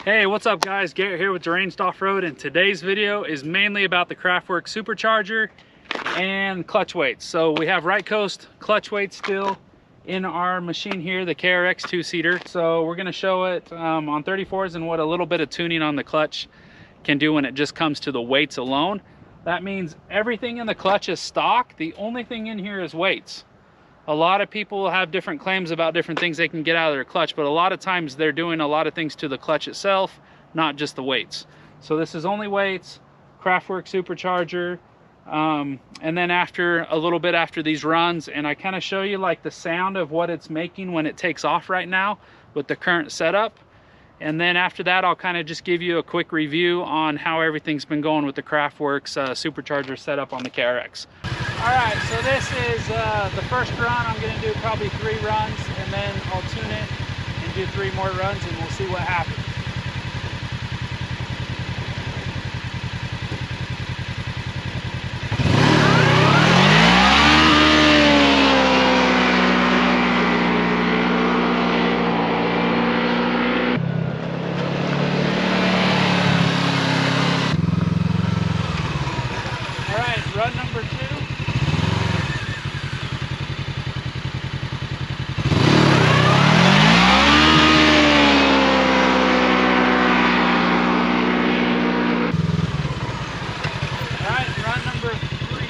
Hey, what's up guys? Garrett here with Deranged Off-Road, and today's video is mainly about the Kraftwerks Supercharger and clutch weights. So we have right coast clutch weights still in our machine here, the KRX 2-seater. So we're gonna show it on 34s and what a little bit of tuning on the clutch can do when it just comes to the weights alone. That means everything in the clutch is stock. The only thing in here is weights. A lot of people have different claims about different things they can get out of their clutch, but a lot of times they're doing a lot of things to the clutch itself, not just the weights. So this is only weights, Kraftwerks Supercharger, and then after a little bit after these runs, and I kind of show you like the sound of what it's making when it takes off right now with the current setup. And then after that, I'll kind of just give you a quick review on how everything's been going with the Kraftwerks Supercharger setup on the KRX. All right, so this is the first run. I'm gonna do probably 3 runs, and then I'll tune it and do 3 more runs, and we'll see what happens. Run number 2. All right, run number 3.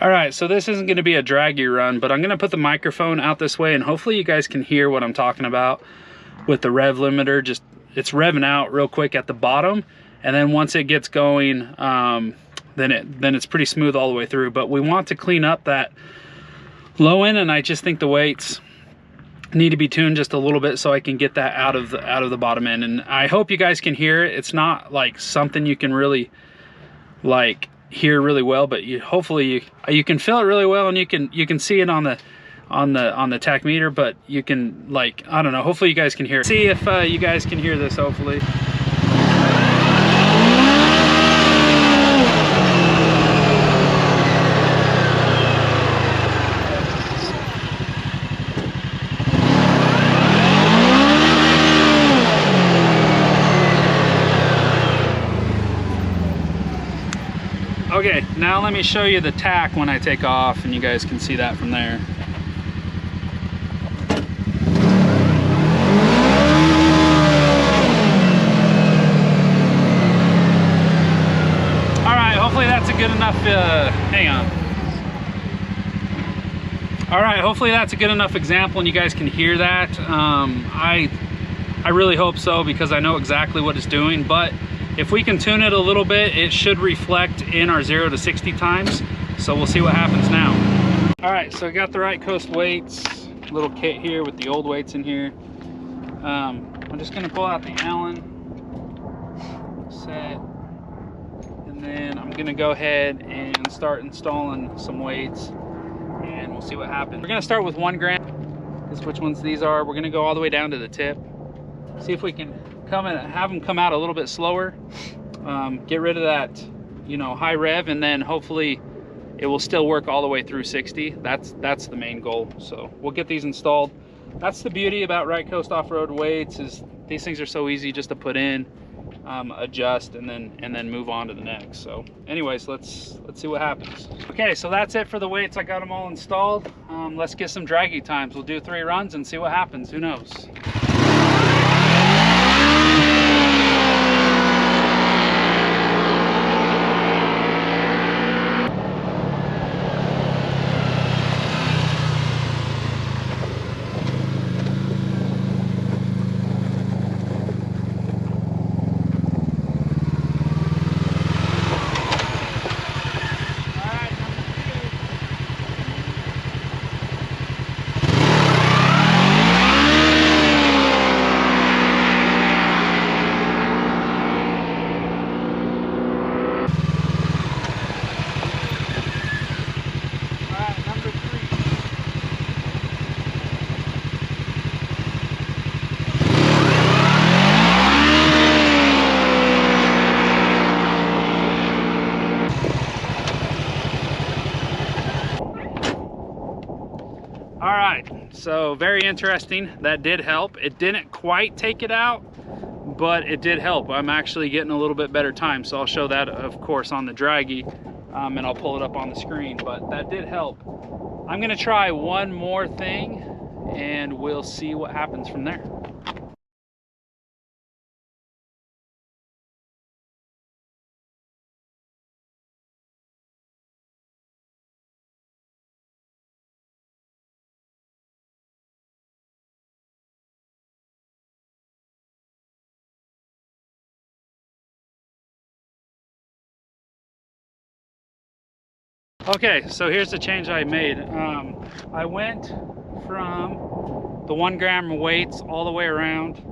All right, so this isn't gonna be a draggy run, but I'm gonna put the microphone out this way and hopefully you guys can hear what I'm talking about with the rev limiter. Just, it's revving out real quick at the bottom, and then once it gets going, then it's pretty smooth all the way through. But we want to clean up that low end, and I just think the weights need to be tuned just a little bit so I can get that out of the bottom end. And I hope you guys can hear it. It's not like something you can really like hear really well, but hopefully you can feel it really well, and you can see it on the tach meter, but you can, like, I don't know, hopefully you guys can hear it. See if you guys can hear this, hopefully. Okay, now let me show you the tach when I take off, and you guys can see that from there. All right, hopefully that's a good enough, hang on. All right, hopefully that's a good enough example and you guys can hear that. I really hope so, because I know exactly what it's doing, but if we can tune it a little bit, it should reflect in our 0 to 60 times. So we'll see what happens now. All right, so I got the right coast weights, little kit here with the old weights in here. I'm just gonna pull out the Allen set, and then I'm gonna go ahead and start installing some weights, and we'll see what happens. We're gonna start with 1 gram. This is which ones these are. We're gonna go all the way down to the tip. See if we can come in, have them come out a little bit slower, get rid of that, you know, high rev, and then hopefully it will still work all the way through 60. That's the main goal. So we'll get these installed. That's the beauty about right coast off-road weights, is these things are so easy just to put in, adjust, and then move on to the next. So anyways, let's see what happens. Okay, so that's it for the weights. I got them all installed. Let's get some draggy times. We'll do 3 runs and see what happens. Who knows? All right, so very interesting. That did help. It didn't quite take it out, but it did help. I'm actually getting a little bit better time, so I'll show that, of course, on the draggy, and I'll pull it up on the screen, but that did help. I'm gonna try one more thing, and we'll see what happens from there. Okay, so here's the change I made. I went from the 1 gram weights all the way around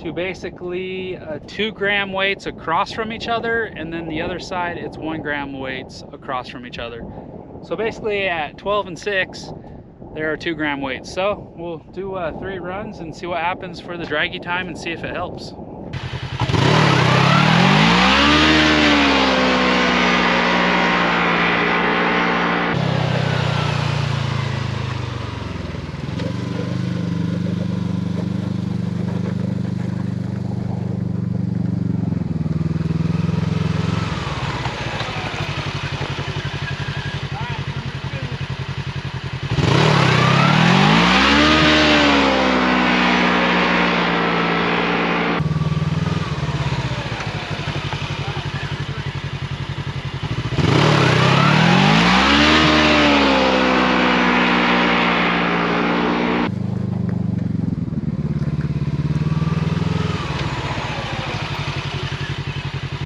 to basically 2 gram weights across from each other, and then the other side it's 1 gram weights across from each other. So basically at 12 and 6 there are 2 gram weights. So we'll do 3 runs and see what happens for the draggy time and see if it helps.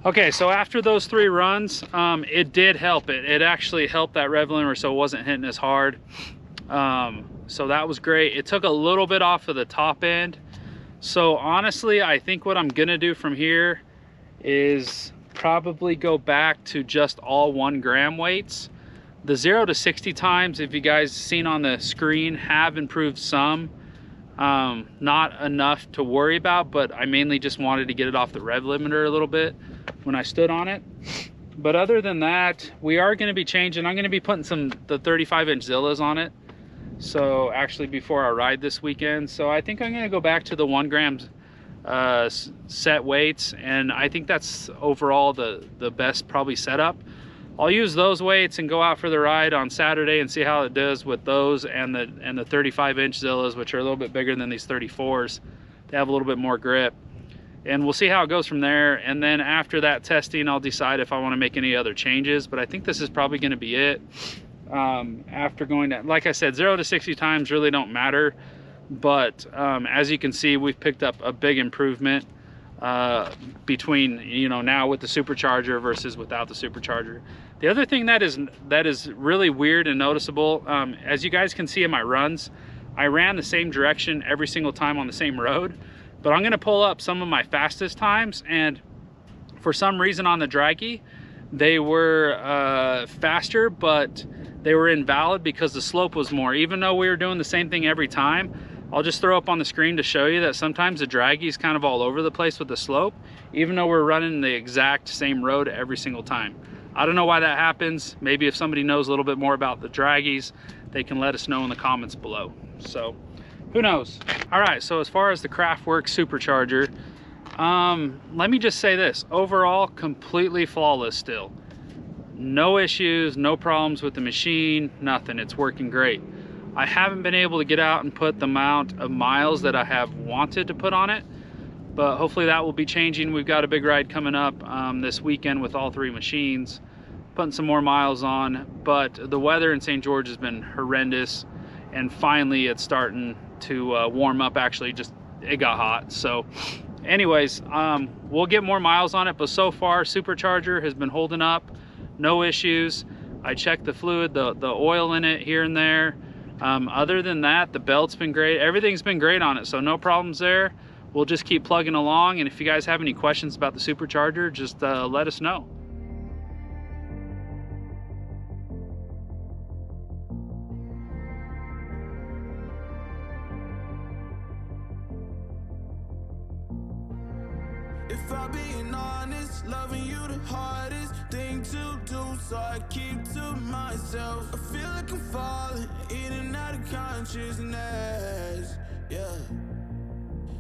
Okay, so after those 3 runs, it did help. It actually helped that rev limiter so it wasn't hitting as hard. So that was great. It took a little bit off of the top end. So honestly, I think what I'm gonna do from here is probably go back to just all 1 gram weights. The 0 to 60 times, if you guys seen on the screen, have improved some. Not enough to worry about, but I mainly just wanted to get it off the rev limiter a little bit when I stood on it. But other than that, we are going to be changing. I'm going to be putting the 35-inch Zillas on it, so actually before I ride this weekend. So I think I'm going to go back to the 1 gram set weights, and I think that's overall the best probably setup. I'll use those weights and go out for the ride on Saturday and see how it does with those and the 35-inch Zillas, which are a little bit bigger than these 34s. They have a little bit more grip, and we'll see how it goes from there. And then after that testing, I'll decide if I want to make any other changes, but I think this is probably going to be it. After going to, like I said, 0 to 60 times really don't matter, but as you can see, we've picked up a big improvement between, you know, now with the Supercharger versus without the Supercharger. The other thing that is really weird and noticeable, as you guys can see in my runs, I ran the same direction every single time on the same road, but I'm going to pull up some of my fastest times, and for some reason on the draggy they were faster, but they were invalid because the slope was more. Even though we were doing the same thing every time, I'll just throw up on the screen to show you that sometimes the draggy is kind of all over the place with the slope, even though we're running the exact same road every single time. I don't know why that happens. Maybe if somebody knows a little bit more about the draggies, they can let us know in the comments below. So who knows? All right, so as far as the Kraftwerks Supercharger, let me just say this. Overall, completely flawless still. No issues, no problems with the machine, nothing. It's working great. I haven't been able to get out and put the amount of miles that I have wanted to put on it, but hopefully that will be changing. We've got a big ride coming up this weekend with all 3 machines, putting some more miles on. But the weather in St. George has been horrendous, and finally it's starting to warm up. Actually, just it got hot. So anyways, we'll get more miles on it, but so far Supercharger has been holding up, no issues. I checked the fluid, the oil in it here and there. Other than that, the belt's been great. Everything's been great on it, so no problems there. We'll just keep plugging along, and if you guys have any questions about the Supercharger, just let us know. It If I'm being honest, loving you the hardest thing to do, so I keep to myself. I feel like I'm falling in and out of consciousness, yeah.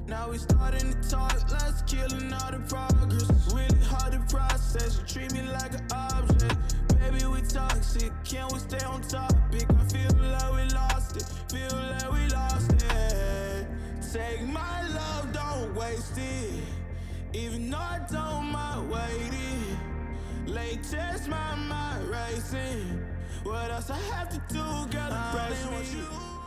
Now we starting to talk, let's killing all the progress. Really hard to process, you treat me like an object. Baby, we toxic, can't we stay on topic? I feel like we lost it, feel like we lost it. Take my love, don't waste it. Even though I don't mind waiting. Latest, my mind racing. What else I have to do, girl, to brace me?